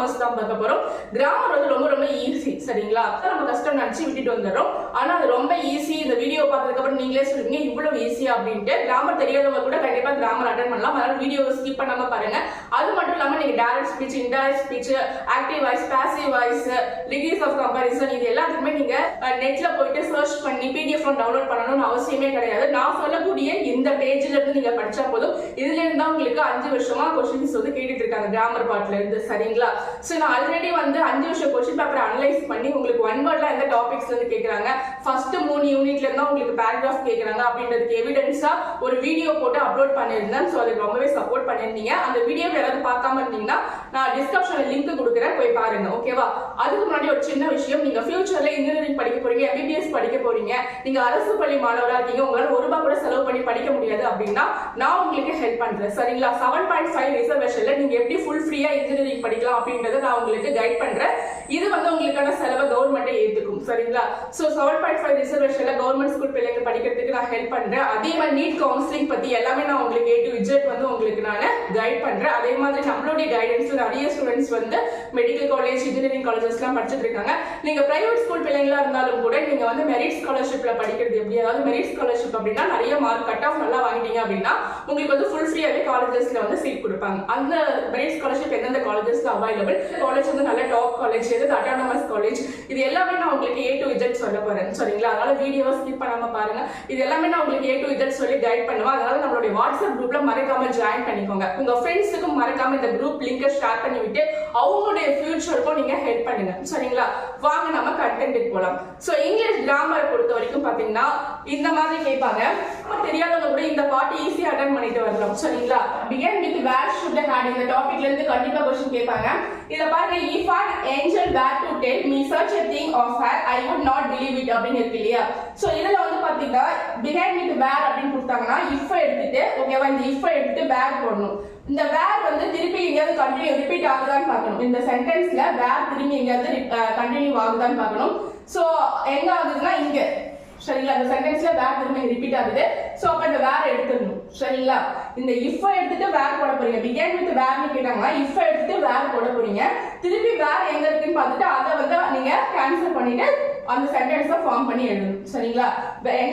Cramer's தான் பார்க்க போறோம். கிராமர் வந்து ரொம்ப ரொம்ப ஈஸி, சரிங்களா? நம்ம கஷ்டம் நினைச்சு விட்டுட்டு வந்துடுறோம். ஆனா அது ரொம்ப ஈஸி. இந்த வீடியோ பார்த்ததுக்கு அப்புறம் நீங்களே சொல்லுவீங்க இவ்வளவு ஈஸியா அப்படின்ட்டு. கிராமர் தெரியாதவங்க கூட கண்டிப்பா கிராமர் அட்டெண்ட் பண்ணலாம். அதனால வீடியோ ஸ்கிப் பண்ணாம பாருங்க. அது மட்டும் இல்லாம நீங்க direct speech, indirect speech, active voice, passive voice, degrees of comparison இது எல்லாத்துக்குமே நீங்க நெட்ல போயிட்டு சர்ச் பண்ணி பிடிஎஃப் டவுன்லோட் பண்ணணும்னு அவசியமே கிடையாது. நான் சொல்லக்கூடிய இந்த பேஜ்ல இருந்து நீங்க படிச்சா போதும். இதுல இருந்து உங்களுக்கு 5 வருஷமா கொஸ்டின்ஸ் வந்து கேட்டுட்டு இருக்காங்க கிராமர் பார்ட்ல இருந்து, சரிங்களா? சோ நான் ஆல்ரெடி வந்து 5 வருஷம் கொஸ்டின் பேப்பர் அனலைஸ் பண்ணி உங்களுக்கு ஒன் வேர்ட்ல எந்த டாபிக்ஸ்ல இருந்து கேக்குறாங்க, ஃபர்ஸ்ட் 3 யூனிட்ல இருந்தா உங்களுக்கு பேராகிராஃப் கேக்குறாங்க அப்படின்றதுக்கு எவிடன்ஸா ஒரு வீடியோ போட்டு அப்லோட் பண்ணிருந்தேன். சோ அதுக்கு ரொம்பவே சப்போர்ட் பண்ணிருந்தீங்க. அந்த வீடியோ யாராவது பார்க்காம இருந்தீங்கன்னா நான் டிஸ்கிரிப்ஷன்ல லிங்க் கொடுக்குறேன், போய் பாருங்க. ஓகேவா? அதுக்கு முன்னாடி ஒரு சின்ன விஷயம், நீங்க ஃபியூச்சர்ல இன்ஜினியரிங் படிக்க போறீங்க, எம்பிபிஎஸ் படிக்க போறீங்க, நீங்க அரசு பள்ளி மாணவரா இருக்கீங்க, உங்களால ₹1 கூட செலவு பண்ணி படிக்க முடியாது அப்படின்னா நான் உங்களுக்கு ஹெல்ப் பண்றேன், சரிங்களா? 7.5 ரிசர்வேஷன்ல நீங்க எப்படி ஃபுல் ஃப்ரீயா இன்ஜினியரிங் படிக்கலாம் அப்படின்றத நான் உங்களுக்கு கைட் பண்றேன். இது வந்து உங்களுக்கான செலவை கவர்மெண்டே ஏத்துக்கும், சரிங்களா? சோ 7.5 ரிசர்வேஷன்ல கவர்மெண்ட் ஸ்கூல் பிள்ளைங்க படிக்கிறதுக்கு நான் ஹெல்ப் பண்றேன். அதே மாதிரி நீட் கவுன்சிலிங் பத்தி எல்லாமே நான் உங்களுக்கு A to Z வந்து உங்களுக்கு நான் கைட் பண்றேன். அதே மாதிரி நம்மளுடைய கைடன்ஸ்ல நிறைய ஸ்டூடெண்ட்ஸ் வந்து மெடிக்கல் காலேஜ், இன்ஜினியரிங் காலேஜஸ்லாம் படிச்சுட்டு இருக்காங்க. நீங்க பிரைவேட் ஸ்கூல் பிள்ளைங்களா இருந்தாலும் கூட நீங்க வந்து மெரிட் ஸ்காலர்ஷிப்ல படிக்கிறது எப்படி, அதாவது மெரிட் ஸ்காலர்ஷிப் அப்படின்னா நிறைய மார்க் கட் ஆஃப் நல்லா வாங்கிட்டீங்க அப்படின்னா உங்களுக்கு வந்து ஃபுல் ஃப்ரீயாவே காலேஜஸ்ல வந்து சீட் கொடுப்பாங்க. அந்த மெரிட் ஸ்காலர்ஷிப் எந்தெந்த காலேஜஸ்ல அவைலபிள், காலேஜ் வந்து நல்ல டாப் காலேஜ் எது, அட்டானமஸ் காலேஜ், இது எல்லாமே நான் உங்களுக்கு A to Z சொல்ல போறேன், சரிங்களா? அதனால வீடியோவை ஸ்கிப் பண்ணாம பாருங்க. இது எல்லாமே நான் உங்களுக்கு A to Z சொல்லி கைட் பண்ணுவேன். அதனால நம்மளுடைய வாட்ஸ்அப் குரூப்ல மறக்காம ஜாயின் பண்ணிக்கோங்க. உங்க ஃப்ரெண்ட்ஸுக்கும் மறக்காம இந்த குரூப் லிங்கை ஷேர் பண்ணி விட்டு அவங்களுடைய ஃபியூச்சருக்கும் நீங்க ஹெல்ப் பண்ணுங்க, சரிங்களா? வாங்க நம்ம கண்டென்ட்டுக்கு போலாம். சோ இங்கிலீஷ் கிராமரை பொறுத்த வரைக்கும் பாத்தீங்கன்னா இந்த மாதிரி கேட்பாங்க. தெரியாதவங்க கூட இந்த பார்ட் ஈஸியா அட்டெண்ட் பண்ணிட்டு வரலாம், சரிங்களா? begin with where should I had இந்த டாபிக்ல இருந்து கண்டிப்பா क्वेश्चन கேட்பாங்க. இத பாருங்க, if an angel were to tell me such a thing of her I would not believe it அப்படின்னு இருக்கு இல்லையா? சோ இதுல வந்து பாத்தீங்கன்னா begin with where அப்படின்னு கொடுத்தாங்கன்னா if எடுத்துட்டு, ஓகேவா, இந்த if எடுத்துட்டு where போடணும். இந்த வேர் வந்து திருப்பி எங்கேயாவது கண்டினியூ ரிப்பீட் ஆகுதான்னு பார்க்கணும். இந்த சென்டென்ஸ்ல வேர் திரும்பி எங்கேயாவது கண்டினியூ ஆகுதான்னு பார்க்கணும். சோ எங்க ஆகுதுன்னா இங்க, சரிங்களா? இந்த சென்டென்ஸ்ல வேர் திரும்பி ரிப்பீட் ஆகுது. சோ அப்ப இந்த வேர் எடுத்துடணும், சரிங்களா? இந்த if எடுத்துட்டு வேர் போட போறீங்க. begin with where கேட்டாங்கன்னா if எடுத்துட்டு வேர் போட போறீங்க. திருப்பி வேர் எங்க இருக்குன்னு பார்த்துட்டு அதை வந்து நீங்க கேன்சல் பண்ணிட்டு அந்த சென்டென்ஸை ஃபார்ம் பண்ணி எழுதணும், சரிங்களா?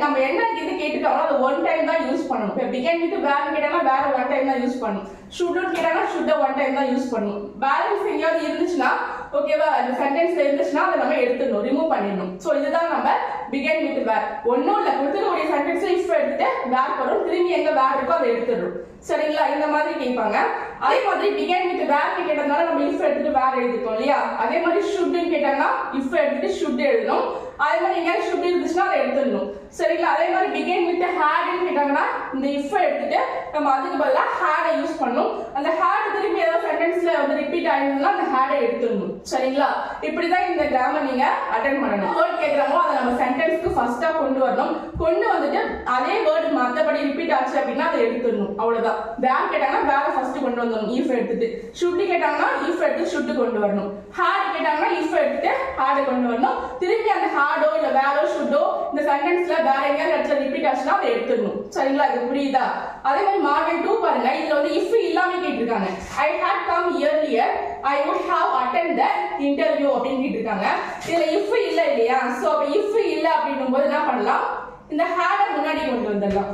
நம்ம என்ன இது கேட்டுட்டாங்களோ அதை ஒன் டைம் தான் யூஸ் பண்ணணும். இப்போ begin with where கேட்டாங்கன்னா வேற ஒன் டைம் தான் யூஸ் பண்ணணும். should கேட்டாங்கன்னா should ஒன் டைம் தான் யூஸ் பண்ணணும். பேலன்ஸ் எங்கேயாவது இருந்துச்சுன்னா, ஓகேவா, அந்த சென்டென்ஸ்ல இருந்துச்சுன்னா அதை நம்ம எடுத்துடணும், ரிமூவ் பண்ணிடணும். ஸோ இதுதான் நம்ம begin with where. ஒன்னும் இல்லை, கொடுத்துருக்கூடிய சென்டென்ஸ்ல if எடுத்துட்டு வேர் போடும், திரும்பி எங்க வேர் இருக்கோ அதை எடுத்துடணும், சரிங்களா? இந்த மாதிரி கேட்பாங்க. அதே மாதிரி begin with where கேட்டதுனால நம்ம if எடுத்துட்டு வேர் எழுதிட்டோம் இல்லையா? அதே மாதிரி should கேட்டாங்கன்னா if எடுத்துட்டு should எழுதணும். அதே மாதிரி எங்க should இருந்துச்சுன்னா அதை எடுத்துடணும், சரிங்களா? அதே மாதிரி begin with had கேட்டாங்கன்னா இந்த if எடுத்துட்டு நம்ம அதுக்கு பதிலா had யூஸ் பண்ணணும். அந்த had திரும்பி ஏதாவது சென்டென்ஸ்ல வந்து ரிப்பீட் ஆயிருந்தா அந்த had எடுத்துடணும், சரிங்களா? இப்படிதான் இந்த கிராமர் நீங்க அட்டெண்ட் பண்ணணும். வேர்ட் கேக்குறாங்களோ அதை நம்ம சென்டென்ஸ்க்கு ஃபர்ஸ்டா கொண்டு வரணும். கொண்டு வந்துட்டு அதே வேர்ட் மத்தபடி ரிப்பீட் ஆச்சு அப்படின்னா அதை எடுத்துடணும், அவ்வளவுதான். வேர் கேட்டாங்கன்னா வேற ஃபர்ஸ்ட் கொண்டு வந்துடணும் if எடுத்துட்டு. should கேட்டாங்கன்னா if எடுத்து should கொண்டு வரணும். had கேட்டாங்கன்னா if எடுத்துட்டு had கொண்டு வரணும். திரும்பி அந்த hadோ இல்ல வேறோ should-ஓ இந்த சென்டென்ஸ்ல வேற எங்கேயாவது இடத்துல ரிப்பீட் ஆச்சுன்னா அதை எடுத்துடணும், சரிங்களா? இது புரியுதா? அதே மாதிரி மாடல் 2 பாருங்க. இதுல வந்து if இல்லாம கேட்டிருக்காங்க. I had come earlier I would have attended the interview அப்படின்னு கேட்டிருக்காங்க. இதுல if இல்ல இல்லையா? சோ அப்ப if இல்ல அப்படின்னும் போது என்ன பண்ணலாம், இந்த had முன்னாடி கொண்டு வந்துடலாம்,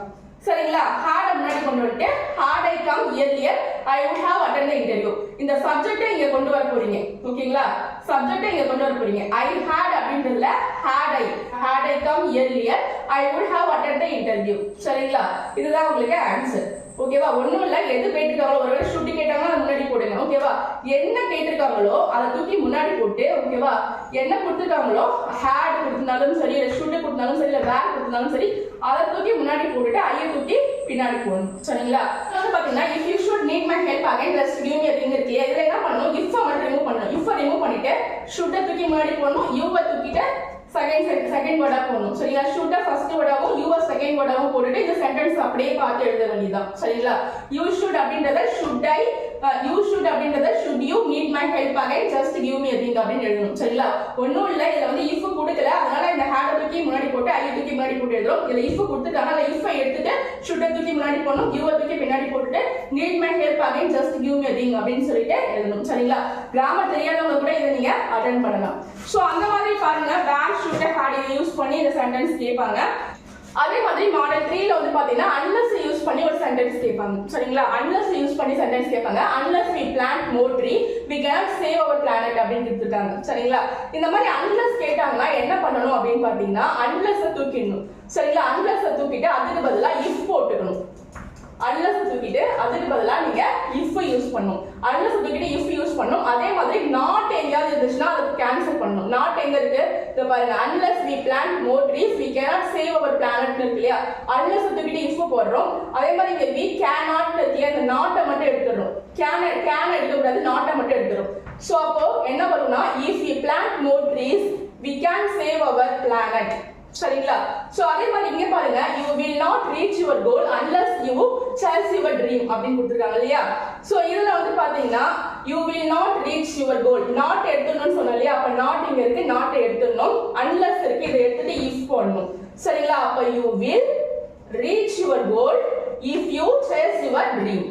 சரிங்களா? had முன்னாடி கொண்டு வந்துட்டு had I come earlier I would have attended the interview. இந்த சப்ஜெக்ட்டை இங்க கொண்டு வர போறீங்க, ஓகேங்களா? சப்ஜெக்ட்டை இங்க கொண்டு வர போறீங்க. I had அப்படின்றதுல had I come earlier I would have attended the interview, சரிங்களா? இதுதான் உங்களுக்கு ஆன்சர், ஓகேவா? ஒண்ணும் இல்ல, எது கேட்டிருக்காங்களோ, ஒருவேளை should கேட்டாங்கன்னா முன்னாடி போடுங்க, ஓகேவா? என்ன கேட்டிருக்காங்களோ அதை தூக்கி முன்னாடி போட்டு, ஓகேவா, என்ன கொடுத்துருக்காங்களோ had கொடுத்திருந்தாலும் சரி, இல்ல should கொடுத்திருந்தாலும் சரி, இல்ல where கொடுத்திருந்தாலும் சரி, அதை தூக்கி முன்னாடி போட்டுட்டு ஐய தூக்கி பின்னாடி போடணும், சரிங்களா? பாத்தீங்கன்னா if you should need my help again just give me a thing இருக்கு. இதுல என்ன பண்ணணும், if மட்டும் ரிமூவ் பண்ணணும். if ரிமூவ் பண்ணிட்டு should தூக்கி முன்னாடி போடணும், you தூக்கிட்டு செகண்ட் வேர்டா போடணும், சரிங்களா? should ஃபர்ஸ்ட் வேர்டாவும் you செகண்ட் வேர்டாவும் போட்டுட்டு இந்த சென்டென்ஸ் அப்படியே பார்த்து எழுத வேண்டியதுதான், சரிங்களா? you should அப்படின்றத should I யூ ஷுட் அப்படின்றத should you need my help again just give me a ring அப்படின்னு எழுதணும். சரிங்களா? ஒன்றும் இல்லை, இதில் வந்து if கொடுக்கல, அதனால இந்த ஹேட தூக்கி முன்னாடி போட்டு ஐ தூக்கி முன்னாடி போட்டு எழுதுறோம். இதில் if கொடுத்துட்டாங்க, அதில் if எடுத்துட்டு should தூக்கி முன்னாடி போடணும், give தூக்கி பின்னாடி போட்டுட்டு NEET my help again just give me a ring அப்படின்னு சொல்லிட்டு எழுதணும். சரிங்களா? கிராமர் தெரியாதவங்க கூட இதை நீங்க அட்டெண்ட் பண்ணலாம். ஸோ அந்த மாதிரி பாருங்க, வேர் ஷுட் ஹேட் இதை யூஸ் பண்ணி இந்த சென்டென்ஸ் கேட்பாங்க. அதே மாதிரி மாடல் 3ல வந்து பாத்தீங்கன்னா unless யூஸ் பண்ணி ஒரு சென்டென்ஸ் கேட்பாங்க. சரிங்களா? unless யூஸ் பண்ணி சென்டென்ஸ் கேட்பாங்க. unless we plant more tree we cannot save our planet அப்படின்னு கொடுத்துட்டாங்க. சரிங்களா? இந்த மாதிரி unless கேட்டாங்கன்னா என்ன பண்ணணும் அப்படின்னு பாத்தீங்கன்னா unless தூக்கிடணும். சரிங்களா? unless தூக்கிட்டு அதுக்கு பதிலா if போட்டுக்கணும். unless தூக்கிட்டு அதுக்கு பதிலா நீங்க if யூஸ் பண்ணணும். unless தூக்கிட்டு if யூஸ் பண்ணணும். அதே மாதிரி not எங்கயாவது இருந்துச்சுன்னா அதை கேன்சல் பண்ணணும். not எங்க இருக்கு? இத பாருங்க, unless we plant more trees we cannot save our planet இருக்கு இல்லையா? unless தூக்கிட்டு if போடுறோம். அதே மாதிரி இங்க we cannot இருக்கு, அந்த not மட்டும் எடுத்துறோம். can எடுக்க கூடாது, not மட்டும் எடுத்துறோம். சோ அப்போ என்ன வரும்னா if we plant more trees we can save our planet. சரிங்களா? சோ அதே மாதிரி இங்க பாருங்க, you will not reach your goal unless you chase your dream அப்படின்னு கொடுத்திருக்காங்க இல்லையா? சோ இதுல வந்து பாத்தீங்கன்னா you will not reach your goal, not எடுத்துறணும்னு சொன்னேன் இல்லையா? அப்ப not இங்க இருக்கு, not எடுத்துறணும். unless இருக்கு, இதை எடுத்துட்டு if போடணும். சரிங்களா? அப்ப you will reach your goal if you chase your dream.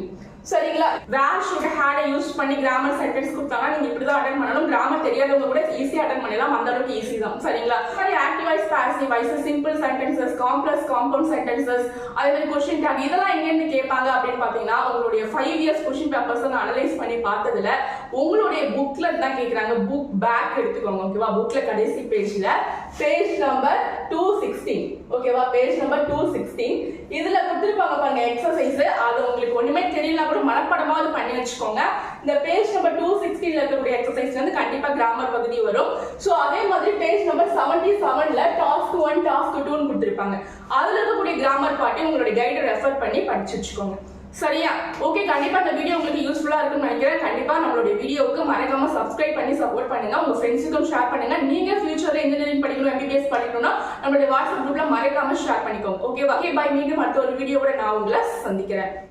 சரிங்களா? வேர் ஷுட் ஹேட் யூஸ் பண்ணி கிராமர் சென்டென்ஸ் கொடுத்தாங்க, நீங்க இப்படி தான் அட்டெண்ட் பண்ணணும். கிராமர் தெரியாதவங்க கூட ஈஸியா அட்டெண்ட் பண்ணலாம், அந்த அளவுக்கு ஈஸி தான். சரிங்களா? Active voice, passive voice, simple sentences, complex compound sentences, அதே மாதிரி क्वेश्चन டாக், இதெல்லாம் எங்க இருந்து கேட்பாங்க அப்படின்னு பாத்தீங்கன்னா உங்களுடைய 5 இயர்ஸ் क्वेश्चन பேப்பர்ஸ் நான் அனலைஸ் பண்ணி பார்த்ததுல உங்களுடைய புக்ல தான் கேக்குறாங்க. புக் பேக் எடுத்துக்கோங்க, ஓகேவா? புக்ல கடைசி பேஜ்ல பேஜ் நம்பர் 216, ஓகேவா? பேஜ் நம்பர் 216 இதுல கொடுத்திருப்பாங்க பாருங்க எக்ஸசைஸ். அது உங்களுக்கு ஒண்ணுமே தெரியல கூட மனப்பாடமாவது பண்ணி வச்சுக்கோங்க. இந்த பேஜ் நம்பர் 216ல இருக்கக்கூடிய எக்ஸசைஸ்ல இருந்து கண்டிப்பா கிராமர் பகுதி வரும். சோ அதே மாதிரி பேஜ் நம்பர் 77ல டாஸ்க் 1 டாஸ்க் 2 னு கொடுத்திருப்பாங்க. அதுல இருக்கக்கூடிய கிராமர் பார்ட்டி உங்களுடைய கைடை ரெஃபர் பண்ணி படிச்சு வச்சுக்கோங்க. சரியா? ஓகே, கண்டிப்பா இந்த வீடியோ உங்களுக்கு யூஸ்ஃபுல்லா இருக்கும்னு நினைக்கிறேன். கண்டிப்பா நம்மளுடைய வீடியோவுக்கு மறக்காம சப்ஸ்கிரைப் பண்ணி சப்போர்ட் பண்ணுங்க. உங்க ஃப்ரெண்ட்ஸுக்கும் ஷேர் பண்ணுங்க. நீங்க ஃபியூச்சர்ல இன்ஜினியரிங் படிக்கணும், MBBS படிக்கணும்னா நம்மளுடைய வாட்ஸ்அப் குரூப்ல மறக்காம ஷேர் பண்ணிக்கோங்க. ஓகேவா? Okay, bye. மீண்டும் அடுத்த ஒரு வீடியோவோட நான் உங்களை சந்திக்கிறேன்.